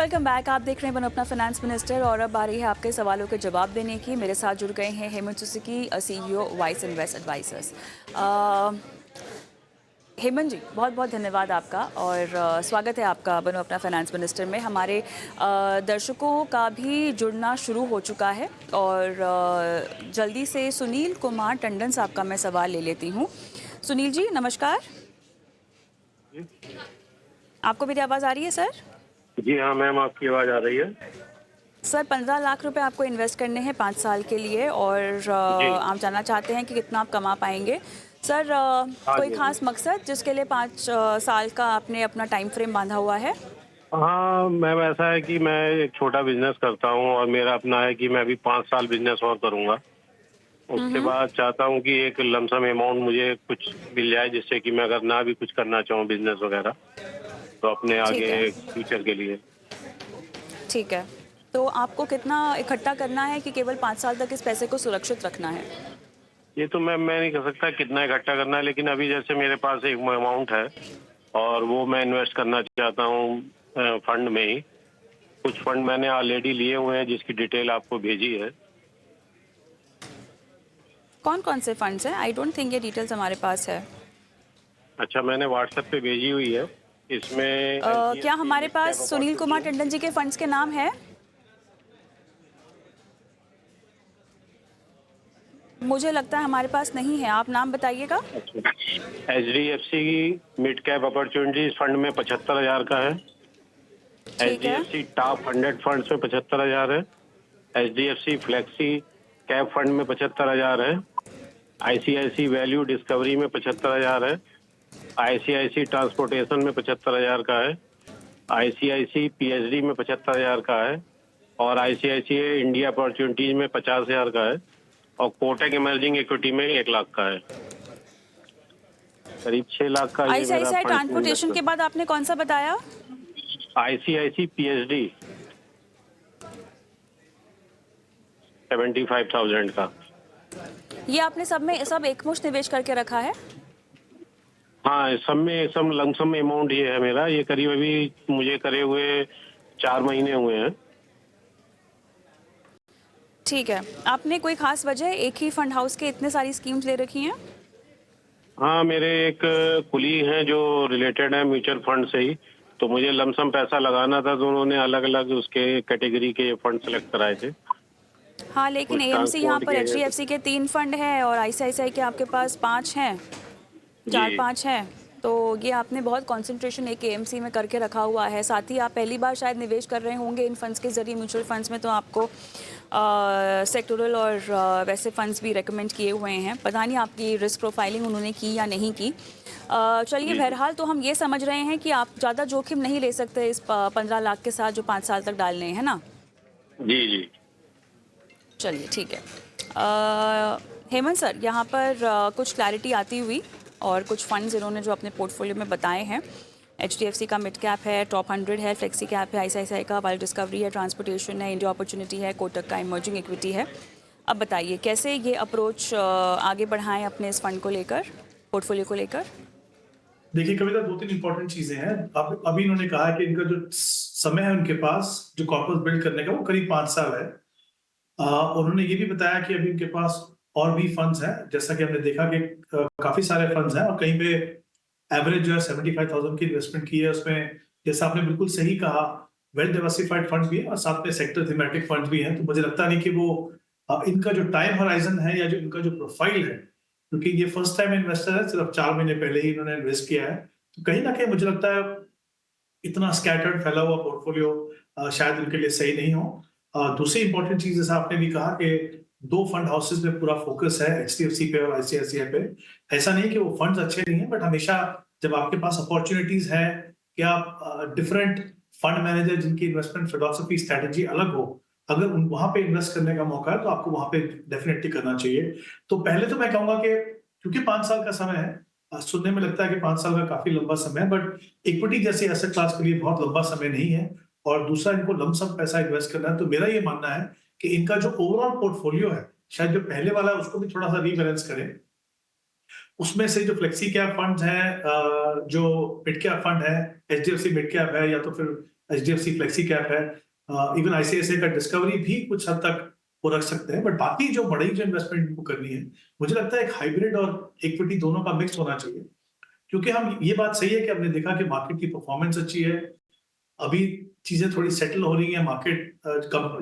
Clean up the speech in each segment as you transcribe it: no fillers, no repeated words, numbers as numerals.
Welcome back. आप देख रहे हैं बनो अपना फाइनेंस मिनिस्टर और अब आ रही है आपके सवालों के जवाब देने की। मेरे साथ जुड़ गए हैं हेमंत सुसुकी, CEO wise invest advisors. Hemant ji, बहुत बहुत धन्यवाद आपका और स्वागत है आपका बनो अपना फाइनेंस मिनिस्टर में। हमारे दर्शकों का भी जुड़ना शुरू हो चुका है और जल्दी से सुनील कुमार टंडन साहब का मैं सवाल ले लेती हूँ। सुनील जी नमस्कार। आपको मेरी आवाज़ आ रही है सर? जी हाँ मैम, आपकी आवाज़ आ रही है। सर 15 लाख रुपए आपको इन्वेस्ट करने हैं 5 साल के लिए और जी आप जानना चाहते हैं कि कितना आप कमा पाएंगे। सर हाँ कोई जी हाँ जी। खास मकसद जिसके लिए 5 साल का आपने अपना टाइम फ्रेम बांधा हुआ है? हाँ मैम, ऐसा है कि मैं एक छोटा बिजनेस करता हूँ और मेरा अपना है कि मैं अभी 5 साल बिजनेस और करूँगा। उसके बाद चाहता हूँ कि एक लमसम अमाउंट मुझे कुछ मिल जाए, जिससे कि मैं अगर ना भी कुछ करना चाहूँ बिजनेस वगैरह, तो अपने ठीक है, आगे फ्यूचर के लिए। ठीक है। तो आपको कितना इकट्ठा करना है कि केवल 5 साल तक इस पैसे को सुरक्षित रखना है? ये तो मैम मैं नहीं कह सकता कितना इकट्ठा करना है, लेकिन अभी जैसे मेरे पास एक अमाउंट है और वो मैं इन्वेस्ट करना चाहता हूँ फंड में ही। कुछ फंड मैंने ऑलरेडी लिए हुए हैं जिसकी डिटेल आपको भेजी है। कौन कौन से फंड्स हैं? आई डोंट थिंक ये डिटेल्स हमारे पास है। अच्छा, मैंने व्हाट्सएप पे भेजी हुई है। इसमें क्या एचडीएफसी हमारे मिड पास कैप सुनील कुमार अपॉर्चुनिटी। टंडन जी के फंड्स के नाम है? मुझे लगता है हमारे पास नहीं है, आप नाम बताइएगा। अच्छा, HDFC mid cap opportunities fund में 75,000 का है। ठीक है। एचडीएफसी टॉप 100 फंड्स में 75,000 है। एचडीएफसी फ्लेक्सी कैप फंड में 75,000 है। आईसीआईसी वैल्यू डिस्कवरी में 75,000 है। आईसीआईसी ट्रांसपोर्टेशन में 75,000 का है। आईसीआईसी पीएचडी में 75,000 का है और आईसीआईसीआई इंडिया अपॉर्चुनिटीज में 50,000 का है और कोटक इमर्जिंग इक्विटी में 1 लाख का है। करीब 6 लाख का ये मेरा आईसीआईसीआई फंड ट्रांसपोर्टेशन के इन्वेस्टमेंट। बाद आपने कौन सा बताया? आईसीआईसी पीएचडी 75,000 का। ये आपने सब एकमुश्त निवेश करके रखा है? हाँ, सब लमसम अमाउंट ये है मेरा। ये करीब अभी मुझे करे हुए 4 महीने हुए हैं। ठीक है। आपने कोई खास वजह एक ही फंड हाउस के इतने सारी स्कीम्स ले रखी हैं? हाँ, मेरे एक कुली हैं जो रिलेटेड है म्यूचुअल फंड से ही, तो मुझे लमसम पैसा लगाना था, तो उन्होंने अलग अलग उसके कैटेगरी के फंड सेलेक्ट कराए थे। हाँ, लेकिन कुछ एएमसी यहाँ ट्रांसपोर्ट पर के हैं। एचडीएफसी के 3 फंड हैं और आईसीआईसीआई के आपके पास 5 हैं, जी 4-5 हैं। तो ये आपने बहुत कंसंट्रेशन एक एएमसी में करके रखा हुआ है। साथ ही आप पहली बार शायद निवेश कर रहे होंगे इन फंड्स के ज़रिए म्यूचुअल फंड्स में, तो आपको सेक्टोरल और वैसे फंड्स भी रेकमेंड किए हुए हैं। पता नहीं आपकी रिस्क प्रोफाइलिंग उन्होंने की या नहीं की। चलिए, जी जी बहरहाल तो हम ये समझ रहे हैं कि आप ज़्यादा जोखिम नहीं ले सकते इस 15 लाख के साथ जो 5 साल तक डालने हैं, है ना? जी जी। चलिए ठीक है। हेमंत सर, यहाँ पर कुछ क्लैरिटी आती हुई और कुछ फंड्स इन्होंने जो अपने पोर्टफोलियो में बताए हैं। एचडीएफसी का मिड कैप है, टॉप 100 है, फ्लेक्सी कैप है, आईसीआईसीआई का वाइल्ड डिस्कवरी है, ट्रांसपोर्टेशन है, इंडिया अपॉर्चुनिटी है, कोटक का इमर्जिंग इक्विटी है। अब बताइए कैसे ये अप्रोच आगे बढ़ाएं अपने इस फंड को लेकर, पोर्टफोलियो को लेकर? देखिए कविता, दो तीन इंपॉर्टेंट चीजें हैं। अब अभी इन्होंने कहा कि इनका जो समय है उनके पास जो कॉर्पस बिल्ड करने का वो करीब 5 साल है। उन्होंने ये भी बताया कि अभी उनके पास और भी फंड्स हैं, जैसा कि हमने देखा कि काफी सारे फंड्स हैं और कहीं पे एवरेज जो है 75,000 की इन्वेस्टमेंट की है उसमें। जैसा आपने बिल्कुल सही कहा, वेल डाइवर्सिफाइड फंड भी है और साथ में सेक्टर थीमेटिक फंड भी है। तो मुझे लगता नहीं कि वो इनका जो टाइम होराइजन है या जो इनका जो प्रोफाइल है, क्योंकि ये फर्स्ट टाइम इन्वेस्टर है, सिर्फ 4 महीने पहले ही इन्होंने इन्वेस्ट किया है, तो कहीं ना कहीं मुझे लगता है इतना स्कैटर्ड फैला हुआ पोर्टफोलियो शायद उनके लिए सही नहीं हो। दूसरी इंपॉर्टेंट चीज जैसा आपने भी कहा कि दो फंड हाउसेस में पूरा फोकस है, एचडीएफसी पे और आईसीआईसीआई पे। ऐसा नहीं कि वो फंड्स अच्छे नहीं है, बट हमेशा जब आपके पास अपॉर्चुनिटीज है कि आप डिफरेंट फंड मैनेजर जिनकी इन्वेस्टमेंट फिलॉसफी स्ट्रेटेजी अलग हो, अगर वहां पे इन्वेस्ट करने का मौका है तो आपको वहां पे डेफिनेटली करना चाहिए। तो पहले तो मैं कहूंगा कि क्योंकि 5 साल का समय है, सुनने में लगता है कि 5 साल का काफी लंबा समय है, बट इक्विटी जैसे एसेट क्लास के लिए बहुत लंबा समय नहीं है। और दूसरा, इनको लमसम पैसा इन्वेस्ट करना है, तो मेरा ये मानना है कि इनका जो ओवरऑल पोर्टफोलियो है, शायद जो पहले वाला है उसको भी थोड़ा सा रीबैलेंस करें। उसमें से जो फ्लेक्सी कैप फंड है, जो मिड कैप फंड है, एचडीएफसी मिड कैप है, या तो फिर HDFC फ्लेक्सी कैप है, इवन ICICI का डिस्कवरी भी कुछ हद तक वो रख सकते हैं। बट बाकी जो बड़ी जो इन्वेस्टमेंट इनको करनी है, मुझे लगता है एक हाइब्रिड और इक्विटी दोनों का मिक्स होना चाहिए। क्योंकि हम ये बात सही है कि हमने देखा कि मार्केट की परफॉर्मेंस अच्छी है, अभी चीजें थोड़ी सेटल हो रही हैं, मार्केट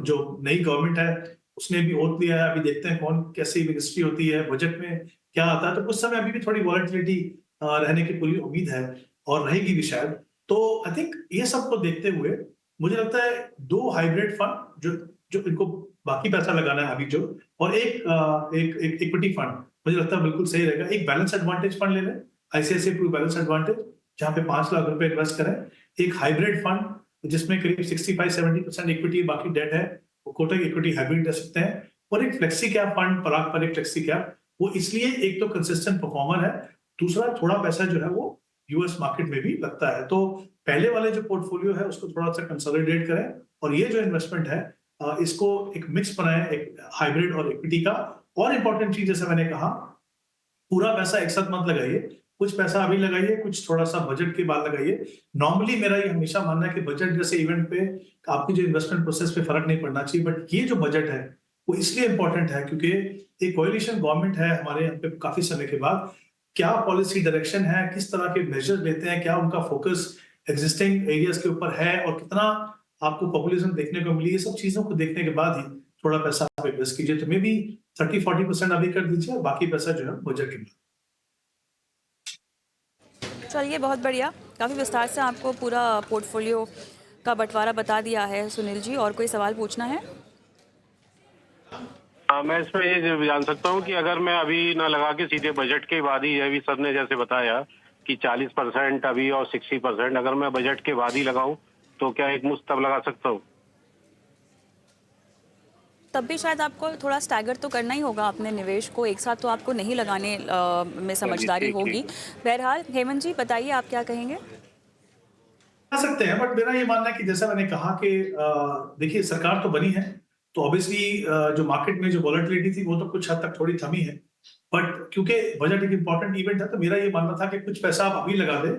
जो नई गवर्नमेंट है उसने भी ओथ लिया है, अभी देखते हैं कौन कैसी मिनिस्ट्री होती है, बजट में क्या आता है, तो कुछ समय अभी भी थोड़ी वॉलेटिलिटी रहने की पूरी उम्मीद है और रहेगी भी शायद। तो आई थिंक ये सबको देखते हुए मुझे लगता है 2 हाइब्रिड फंड जो जो इनको बाकी पैसा लगाना है अभी जो, और एक इक्विटी फंड मुझे लगता है बिल्कुल सही रहेगा। एक बैलेंस एडवांटेज फंड ले लें, ICICI प्रू बैलेंस एडवांटेज, जहाँ पे 5 लाख रुपए इन्वेस्ट करें। एक हाइब्रिड फंड जिसमें करीब 65-70% इक्विटी बाकी डेट है, वो कोटक इक्विटी हाइब्रिड ले सकते हैं। और एक फ्लेक्सी कैप फंड, पराग पर एक फ्लेक्सी कैप, वो इसलिए एक तो कंसिस्टेंट परफॉर्मर है, दूसरा थोड़ा पैसा जो है वो यूएस मार्केट में भी लगता है। तो पहले वाले जो पोर्टफोलियो है उसको थोड़ा सा कंसोलिडेट करें, और ये जो इन्वेस्टमेंट है इसको एक मिक्स बनाएं, एक हाइब्रिड और इक्विटी का। और इंपॉर्टेंट चीज जैसे मैंने कहा, पूरा पैसा एक साथ मत लगाइए, कुछ पैसा अभी लगाइए, कुछ थोड़ा सा बजट के बाद लगाइए। नॉर्मली मेरा ये हमेशा मानना है कि बजट जैसे इवेंट पे आपकी जो इन्वेस्टमेंट प्रोसेस पे फर्क नहीं पड़ना चाहिए, बट ये जो बजट है वो इसलिए इंपॉर्टेंट है क्योंकि एक कोएलिशन गवर्नमेंट है हमारे यहाँ पे काफी समय के बाद, क्या पॉलिसी डायरेक्शन है, किस तरह के मेजर लेते हैं, क्या उनका फोकस एग्जिस्टिंग एरियाज के ऊपर है, और कितना आपको पॉपुलेशन देखने को मिली, ये सब चीजों को देखने के बाद ही थोड़ा पैसा आप इन्वेस्ट कीजिए। तो मे बी 30-40% अभी कर दीजिए, और बाकी पैसा जो है बजट के बाद। चलिए, बहुत बढ़िया, काफ़ी विस्तार से आपको पूरा पोर्टफोलियो का बंटवारा बता दिया है सुनील जी। और कोई सवाल पूछना है? मैं इसमें ये जान सकता हूँ कि अगर मैं अभी ना लगा के सीधे बजट के बाद ही, अभी सर ने जैसे बताया कि 40% अभी और 60%, अगर मैं बजट के बाद ही लगाऊं तो क्या एक मुश्त तब लगा सकता हूँ? तब भी शायद आपको थोड़ा स्टैगर तो करना ही होगा अपने निवेश को, एक साथ तो आपको नहीं लगाने में समझदारी होगी। बहरहाल हेमंत जी बताइए, आप क्या कहेंगे? आ सकते हैं, बट मेरा ये मानना है कि जैसा मैंने कहा कि देखिए सरकार तो बनी है, तो ऑब्वियसली जो मार्केट में जो वॉलेटिलिटी थी वो तो कुछ हद तक थोड़ी थमी है, बट क्योंकि बजट एक इंपॉर्टेंट इवेंट है तो मेरा ये मानना था कि कुछ पैसा आप अभी लगा दें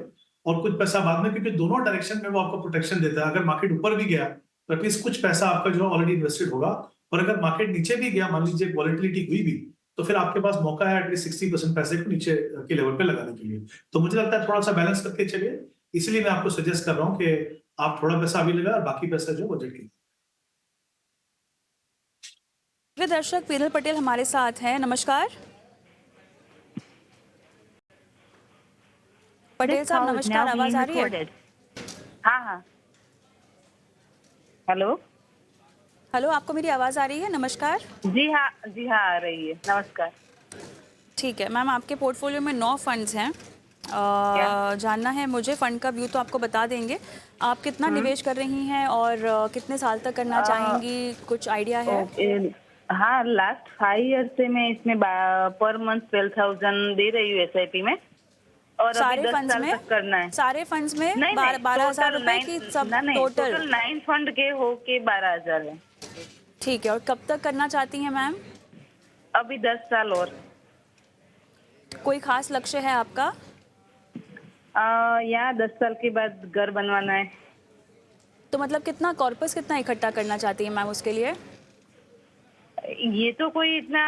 और कुछ पैसा बाद में, क्योंकि दोनों डायरेक्शन में वो आपको प्रोटेक्शन देता है। अगर मार्केट ऊपर भी गया तो एटलीस्ट कुछ पैसा आपका जो ऑलरेडी इन्वेस्टेड होगा, और अगर मार्केट नीचे भी गया, मान लीजिए वॉलेटिलिटी हुई भी, तो फिर आपके पास मौका है एटलीस्ट 60% पैसे को नीचे के लेवल पे लगाने के लिए। तो मुझे लगता है थोड़ा सा बैलेंस करके चलिए, इसलिए मैं आपको सजेस्ट कर रहा हूँ कि आप थोड़ा पैसा अभी लगाए और बाकी पैसा जो बजट के। दर्शक पीनल पटेल हमारे साथ हैं, नमस्कार पटेल साहब, नमस्कार, आवाज आ रही है? हाँ हाँ, हेलो हेलो, आपको मेरी आवाज आ रही है? नमस्कार। जी हाँ आ रही है, नमस्कार। ठीक है मैम, आपके पोर्टफोलियो में 9 फंड्स हैं। जानना है मुझे, फंड का व्यू तो आपको बता देंगे, आप कितना निवेश कर रही हैं और कितने साल तक करना चाहेंगी, कुछ आइडिया है? हाँ, लास्ट 5 ईयर से मैं इसमें पर मंथ 12,000 दे रही हूँ SIP में, और सारे अभी 10 फंड्स साल में तक करना है। सारे फंड्स में 12,000 रुपए की सब टोटल 9 फंड के हो के 12,000 है। ठीक है, और कब तक करना चाहती हैं मैम? अभी 10 साल और। कोई खास लक्ष्य है आपका? यहाँ 10 साल के बाद घर बनवाना है। तो मतलब कितना कॉर्पस कितना इकट्ठा करना चाहती हैं मैम उसके लिए? ये तो कोई इतना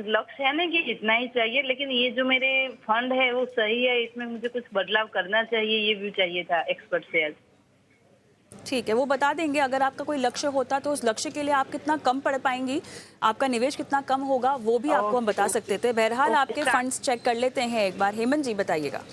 लक्ष्य है नहीं कि इतना ही चाहिए, लेकिन ये जो मेरे फंड है वो सही है, इसमें मुझे कुछ बदलाव करना चाहिए, ये भी चाहिए था एक्सपर्ट से आज। ठीक है, वो बता देंगे। अगर आपका कोई लक्ष्य होता तो उस लक्ष्य के लिए आप कितना कम पड़ पाएंगी, आपका निवेश कितना कम होगा, वो भी आपको हम बता सकते थे। बहरहाल आपके फंड्स चेक कर लेते हैं एक बार। हेमंत जी बताइएगा।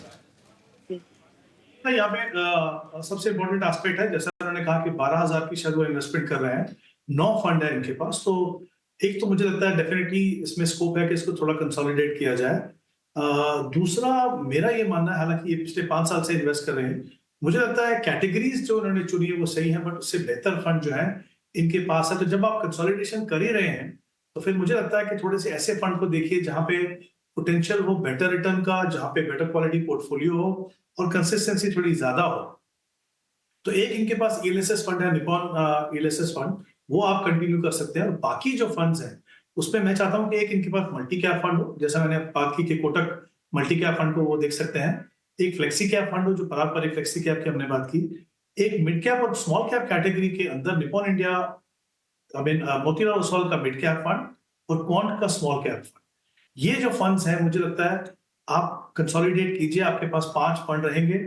यहाँ पे सबसे इम्पोर्टेंट एस्पेक्ट है, जैसा उन्होंने कहा कि 12,000 की शायद वो इन्वेस्टमेंट कर रहे हैं, 9 फंड है इनके पास, तो एक तो मुझे लगता है डेफिनेटली इसमें स्कोप है कि इसको थोड़ा कंसोलिडेट किया जाए। दूसरा मेरा ये मानना है, हालांकि ये पिछले 5 साल से इन्वेस्ट कर रहे हैं, मुझे लगता है कैटेगरीज जो उन्होंने चुनी है वो सही है, बट उससे बेहतर फंड जो है इनके पास है। तो जब आप कंसोलिडेशन कर ही रहे हैं तो फिर मुझे लगता है कि थोड़े से ऐसे फंड को देखिए जहां पे पोटेंशियल हो बेटर रिटर्न का, जहां पे बेटर क्वालिटी पोर्टफोलियो हो और कंसिस्टेंसी थोड़ी ज्यादा हो। तो एक इनके पास ELSS फंड है, निपॉन ELSS फंड, वो आप कंटिन्यू कर सकते हैं। और बाकी जो फंड्स हैं उसमें मैं चाहता हूं कि एक इनके पास मल्टी कैप फंड हो, जैसा मैंने बात की कि कोटक मल्टी कैप फंड को वो देख सकते हैं। एक फ्लेक्सी कैप फंड हो, जो पारंपरिक फ्लेक्सी कैप की हमने बात की। एक मिड कैप और स्मॉल कैप कैटेगरी के अंदर निप्पॉन इंडिया, मोतीलाल ओसवाल का मिड कैप फंड और क्वांट का स्मॉल कैप फंड, ये जो फंड्स हैं मुझे लगता है आप कंसोलिडेट कीजिए। आपके पास 5 फंड रहेंगे,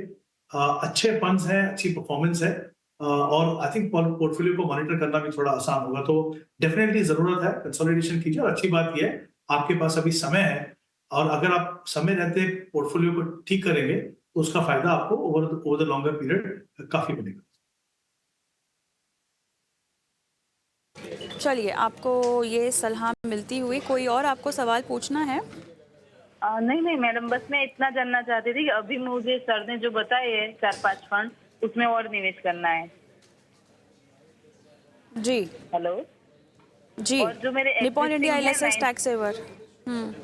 अच्छे फंड्स हैं, अच्छी परफॉर्मेंस है, और आई थिंक पोर्टफोलियो को मॉनिटर करना भी थोड़ा आसान होगा। तो डेफिनेटली जरूरत है कंसोलिडेशन कीजिए। और अच्छी बात यह है आपके पास अभी समय है, और अगर आप समय रहते पोर्टफोलियो को ठीक करेंगे तो उसका फायदा आपको ओवर द लॉन्गर पीरियड काफी मिलेगा। चलिए, आपको ये सलाह मिलती हुई कोई और आपको सवाल पूछना है? नहीं नहीं मैडम, बस मैं इतना जानना चाहती थी कि अभी मुझे सर ने जो बताए हैं 4-5 फंड, उसमें और निवेश करना है। जी हेलो। जी, और जो मेरे निप्पॉन इंडिया existing है LSS tax saver.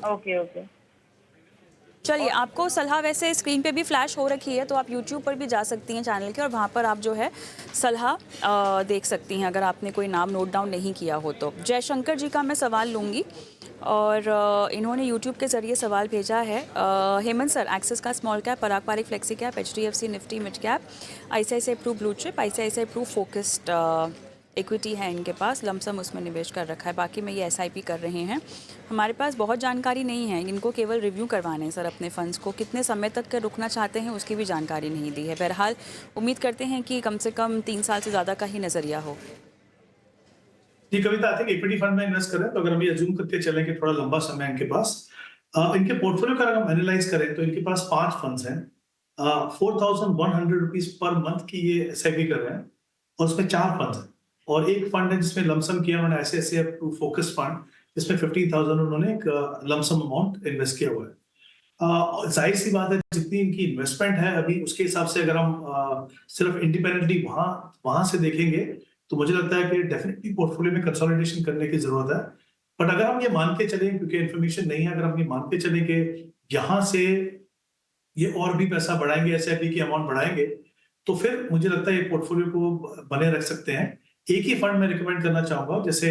Okay okay. चलिए, आपको सलाह वैसे स्क्रीन पे भी फ्लैश हो रखी है, तो आप यूट्यूब पर भी जा सकती हैं चैनल के, और वहाँ पर आप जो है सलाह देख सकती हैं अगर आपने कोई नाम नोट डाउन नहीं किया हो तो। जयशंकर जी का मैं सवाल लूँगी, और इन्होंने यूट्यूब के ज़रिए सवाल भेजा है। हेमंत सर, एक्सिस का small cap, Parag Parikh flexi cap, HDFC Nifty mid cap, ICICI Pru blue chip, ICICI Pru focused equity है इनके पास, लमसम उसमें निवेश कर रखा है। बाकी में ये एसआईपी कर रहे हैं। हमारे पास बहुत जानकारी नहीं है, इनको केवल रिव्यू करवाने हैं सर अपने फंड्स को, कितने समय तक के रुकना चाहते हैं उसकी भी जानकारी नहीं दी है। बहरहाल उम्मीद करते हैं कि कम से कम 3 साल से ज़्यादा का ही नज़रिया हो। जी कविता, आई थिंक इक्विटी फंड में इन्वेस्ट करें तो अगर हम ये अज्यूम करके चलें कि थोड़ा लंबा समय है इनके पास, इनके पोर्टफोलियो का अगर हम एनालाइज करें तो इनके पास 5 फंड्स हैं। 4,100 रुपीज पर मंथ की ये एसआईपी कर रहे हैं, और उसमें 4 फंड्स हैं। और एक फंड है जिसमें लमसम किया उन्होंने, ऐसे फोकस फंड, जिसमें 15,000 उन्होंने एक लमसम अमाउंट इन्वेस्ट किया हुआ है। जाहिर सी बात है जितनी इनकी इन्वेस्टमेंट है अभी, उसके हिसाब से अगर हम सिर्फ इंडिपेंडेंटली वहां से देखेंगे तो मुझे लगता है कि डेफिनेटली पोर्टफोलियो में कंसोलिडेशन करने की जरूरत है। बट अगर हम ये मान के चलें, क्योंकि इन्फॉर्मेशन नहीं है, अगर हम ये मान के चलें कि यहाँ से ये और भी पैसा बढ़ाएंगे, एसआईपी की अमाउंट बढ़ाएंगे, तो फिर मुझे लगता है ये पोर्टफोलियो को बने रख सकते हैं। एक ही फंड मैं रिकमेंड करना चाहूंगा, जैसे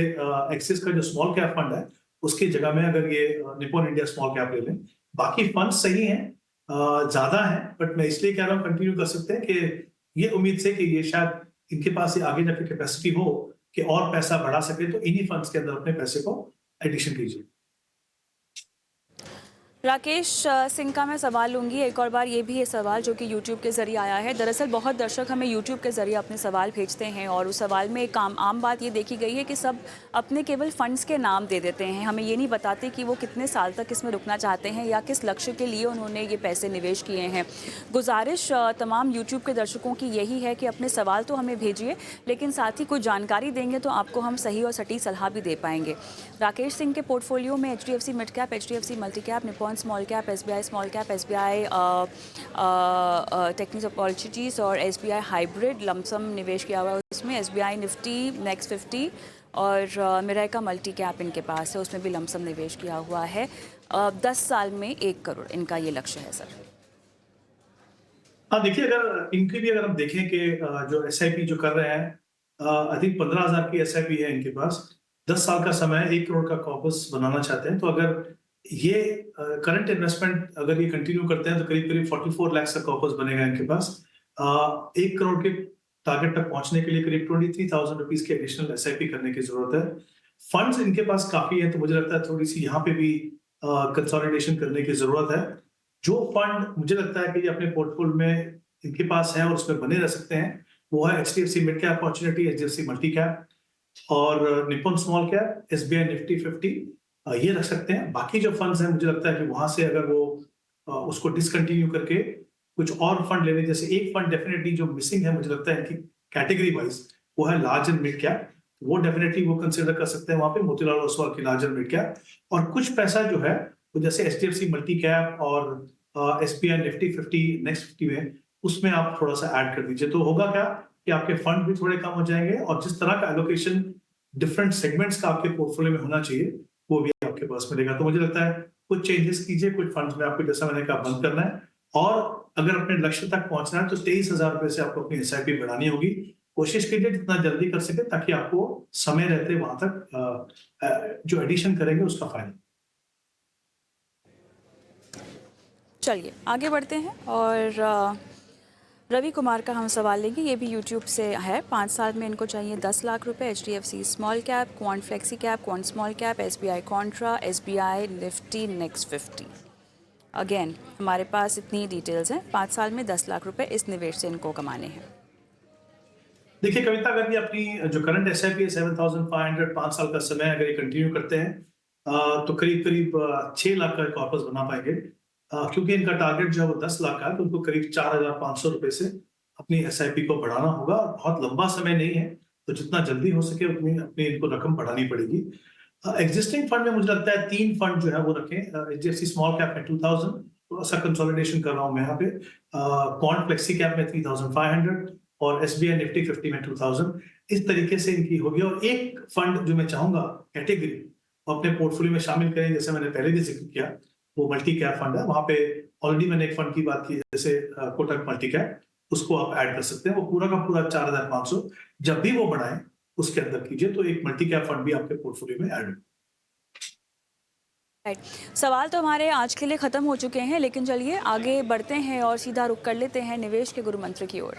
एक्सिस का जो स्मॉल कैप फंड है उसकी जगह में अगर ये निप्पॉन इंडिया स्मॉल कैप ले लें। बाकी फंड सही हैं, ज्यादा हैं, बट मैं इसलिए कह रहा हूँ कंटिन्यू कर सकते हैं कि ये उम्मीद से कि ये शायद इनके पास ये आगे जाके कैपेसिटी हो कि और पैसा बढ़ा सके, तो इन्हीं फंड्स के अंदर अपने पैसे को एडिशन कीजिए। राकेश सिंह का मैं सवाल लूँगी एक और बार। ये भी ये सवाल जो कि यूट्यूब के ज़रिए आया है। दरअसल बहुत दर्शक हमें यूट्यूब के ज़रिए अपने सवाल भेजते हैं, और उस सवाल में एक आम बात ये देखी गई है कि सब अपने केवल फंड्स के नाम दे देते हैं, हमें ये नहीं बताते कि वो कितने साल तक इसमें रुकना चाहते हैं या किस लक्ष्य के लिए उन्होंने ये पैसे निवेश किए हैं। गुजारिश तमाम यूट्यूब के दर्शकों की यही है कि अपने सवाल तो हमें भेजिए, लेकिन साथ ही कुछ जानकारी देंगे तो आपको हम सही और सटीक सलाह भी दे पाएंगे। राकेश सिंह के पोर्टफोलियो में HDFC mid cap, HDFC multi cap, Nippon small cap, SBI small cap, SBI technical opportunities और एसबीआई हाइब्रिड लमसम निवेश किया हुआ है। उसमें एसबीआई निफ्टी नेक्स्ट 50 और मिराई मल्टी कैप इनके पास है, उसमें भी लमसम निवेश किया हुआ है। 10 साल में 1 करोड़ इनका ये लक्ष्य है सर। हाँ देखिए, अगर इनकी भी अगर हम देखें कि जो एसआईपी जो कर रहे हैं, आई थिंक 15,000 की एसआईपी है इनके पास, 10 साल का समय है, 1 करोड़ का कॉर्पस बनाना चाहते हैं। तो अगर ये करंट इन्वेस्टमेंट अगर ये कंटिन्यू करते हैं तो करीब करीब 44 लाख का कॉर्पस बनेगा इनके पास। 1 करोड़ के टारगेट तक पहुंचने के लिए करीब 23,000 रुपीज की एडिशनल एसआईपी करने की जरूरत है। फंड्स इनके पास काफी है, तो मुझे लगता है थोड़ी सी यहाँ पे भी कंसोलिडेशन करने की जरूरत है। जो फंड मुझे लगता है कि ये अपने पोर्टफोलियो में इनके पास है और उसमें बने रह सकते हैं, वो है HDFC mid cap opportunity, HDFC multi cap और Nippon small cap, SBI Nifty 50, ये रख सकते हैं। बाकी जो फंड्स हैं मुझे लगता है कि वहां से अगर वो उसको डिसकंटिन्यू करके कुछ और फंड लेने, जैसे एक फंड डेफिनेटली जो मिसिंग है मुझे लगता है कि कैटेगरी वाइज, वो है लार्ज एंड मिड कैप। वो डेफिनेटली वो कंसिडर कर सकते हैं वहां पे, मोतीलाल ओसवाल की लार्ज एंड मिड कैप। और कुछ पैसा जो है तो जैसे एचडीएफसी मल्टी कैप और एसबीआई निफ्टी 50 नेक्स्ट 50 में, उसमें आप थोड़ा सा ऐड कर दीजिए। तो होगा क्या कि आपके फंड भी थोड़े कम हो जाएंगे, और जिस तरह का एलोकेशन डिफरेंट सेगमेंट्स का आपके पोर्टफोलियो में होना चाहिए वो भी आपके पास मिलेगा। तो मुझे लगता है कुछ चेंजेस कीजिए, कुछ फंड्स में आपको जैसा मैंने कहा बंद करना है, और अगर अपने लक्ष्य तक पहुंचना है तो 23,000 रुपए से आपको अपनी एसआईपी बढ़ानी होगी। कोशिश कीजिए जितना जल्दी कर सके, ताकि आपको समय रहते वहां तक जो एडिशन करेंगे उसका फायदा। चलिए आगे बढ़ते हैं, और रवि कुमार का हम सवाल लेंगे, ये भी यूट्यूब से है। 5 साल में इनको चाहिए 10 लाख रुपए। HDFC small cap, quant flexi cap, quant small cap, SBI Contra, SBI Nifty next 50। Again हमारे पास इतनी डिटेल्स हैं। 5 साल में 10 लाख रुपए इस निवेश से इनको कमाने हैं। देखिए कविता, अगर ये अपनी जो करंट SIP है 7,500 5 साल का समय अगर ये कंटिन्यू करते हैं तो करीब करीब 6 लाख का कॉर्पस बना पाएंगे। क्योंकि इनका टारगेट जो है वो 10 लाख का है, तो उनको करीब 4,500 रुपए से अपनी SIP को बढ़ाना होगा। बहुत लंबा समय नहीं है, तो जितना जल्दी हो सके उतनी अपनी इनको रकम बढ़ानी पड़ेगी। एग्जिस्टिंग फंड में मुझे लगता है 3 फंड जो है वो रखें। HDFC स्मॉल कैप में 2,000, थोड़ा सा कंसोलिडेशन कर रहा हूं मैं यहाँ पे। क्वांट फ्लेक्सी कैप में 3,500 और SBI निफ्टी 50 में 2,000। इस तरीके से इनकी होगी। और एक फंड जो मैं चाहूंगा कैटेगरी अपने पोर्टफोलियो में शामिल करें, जैसे मैंने पहले भी जिक्र किया, वो मल्टी कैप फंड है। वहां पे ऑलरेडी मैंने एक फंड की बात की, जैसे कोटक मल्टी कैप, उसको आप ऐड कर सकते हैं। वो पूरा का पूरा 4,500 जब भी वो बढ़ाएं उसके अंदर कीजिए, तो एक मल्टी कैप फंड भी आपके पोर्टफोलियो में ऐड हो। राइट, सवाल तो हमारे आज के लिए ख़त्म हो चुके हैं, लेकिन चलिए आगे बढ़ते हैं और सीधा रुख कर लेते हैं निवेश के गुरु मंत्र की ओर।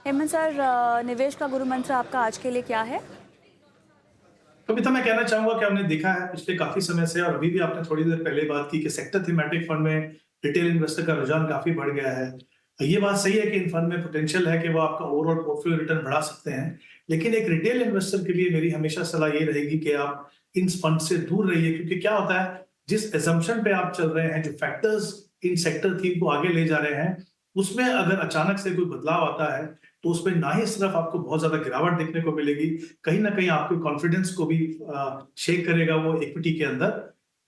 हेमंत सर, निवेश का गुरु मंत्र आपका आज के लिए क्या है? कविता, मैं कहना चाहूंगा कि हमने देखा है पिछले काफी समय से, और अभी भी आपने थोड़ी देर पहले बात की कि सेक्टर थीमेटिक फंड में रिटेल इन्वेस्टर का रुझान काफी बढ़ गया है। ये बात सही है कि इन फंड में पोटेंशियल है कि वो आपका ओवरऑल पोर्टफोलियो रिटर्न बढ़ा सकते हैं, लेकिन एक रिटेल इन्वेस्टर के लिए मेरी हमेशा सलाह ये रहेगी कि आप इन फंड से दूर रहिए। क्योंकि क्या होता है, जिस एजम्पशन पे आप चल रहे हैं, जो फैक्टर्स इन सेक्टर थीम को आगे ले जा रहे हैं, उसमें अगर अचानक से कोई बदलाव आता है तो उसमें ना ही सिर्फ आपको बहुत ज्यादा गिरावट देखने को मिलेगी, कहीं ना कहीं आपके कॉन्फिडेंस को भी शेक करेगा वो इक्विटी के अंदर।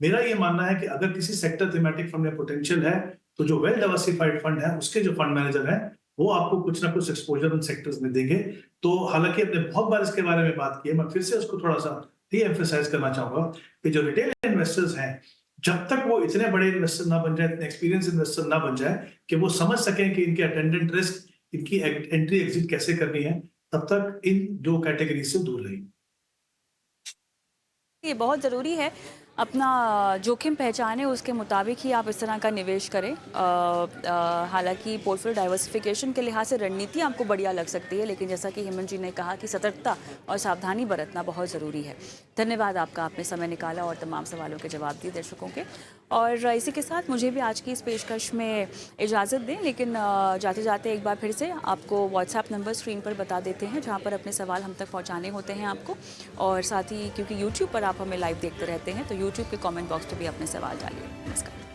मेरा ये मानना है कि अगर किसी सेक्टर थीमेटिक फंड में पोटेंशियल है, तो जो वेल डाइवर्सिफाइड फंड है उसके जो फंड मैनेजर हैं वो आपको कुछ ना कुछ एक्सपोजर उन सेक्टर्स में देंगे। तो हालांकि हमने बहुत बार इसके बारे में बात की है, मैं फिर से उसको थोड़ा सा री एम्फेसाइज करना चाहूंगा कि जो रिटेल इन्वेस्टर्स हैं, जब तक वो इतने बड़े इन्वेस्टर ना बन जाए, इतने एक्सपीरियंस इन्वेस्टर ना बन जाए कि वो समझ सकें कि इनके अटेंडेंट रिस्क, इनकी एंट्री एग्जिट कैसे करनी है, तब तक इन दो कैटेगरी से दूर रहिए। ये बहुत ज़रूरी है, अपना जोखिम पहचाने, उसके मुताबिक ही आप इस तरह का निवेश करें। हालांकि पोर्टफोलियो डाइवर्सिफिकेशन के लिहाज से रणनीति आपको बढ़िया लग सकती है, लेकिन जैसा कि हेमंत जी ने कहा कि सतर्कता और सावधानी बरतना बहुत ज़रूरी है। धन्यवाद आपका, आपने समय निकाला और तमाम सवालों के जवाब दिए दर्शकों के। और इसी के साथ मुझे भी आज की इस पेशकश में इजाज़त दें, लेकिन जाते जाते एक बार फिर से आपको व्हाट्सएप नंबर स्क्रीन पर बता देते हैं, जहाँ पर अपने सवाल हम तक पहुँचाने होते हैं आपको। और साथ ही क्योंकि यूट्यूब पर आप हमें लाइव देखते रहते हैं, तो यूट्यूब के कमेंट बॉक्स पे भी अपने सवाल डालिए। नमस्कार।